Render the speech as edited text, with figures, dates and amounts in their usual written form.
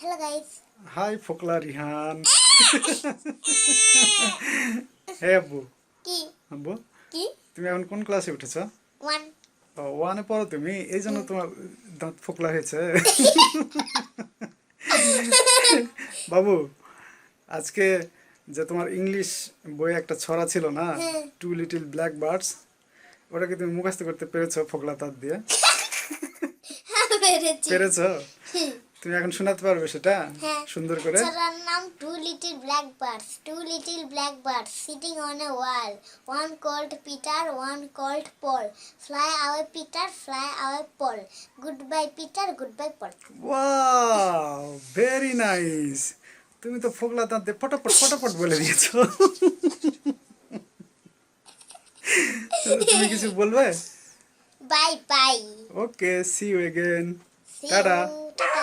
Hello guys. High ফোকলা রিহান। হে আব্বু। কি আব্বু কি তুমি এখন কোন ক্লাসে উঠেছ? ওয়ান ওয়ানে পড়ো তুমি, এই জন্য তোমার দাঁত ফোকলা হয়েছে। বাবু, আজকে যে তোমার ইংলিশ বইয়ে একটা ছড়া ছিল না, টু লিটল ব্ল্যাক বার্ডস, ওটা কি তুমি মুখস্থ করতে পেরেছো ফোকলা দাঁত দিয়ে? পেরেছি। পেরেছো? তুমি এখন শোনাতে পারবে সেটা সুন্দর করে? ছড়ার নাম two little black birds. Two little black birds sitting on a wall, one called Peter, one called Paul, fly away Peter, fly away Paul, goodbye Peter, goodbye Paul. Wow, very nice. তুমি তো ফোকলা দাঁত দিয়ে ফটাফট ফটাফট বলে দিয়েছো। তুমি কিছু বলবে? Bye bye. Okay, see you again. See tata. You. Tata.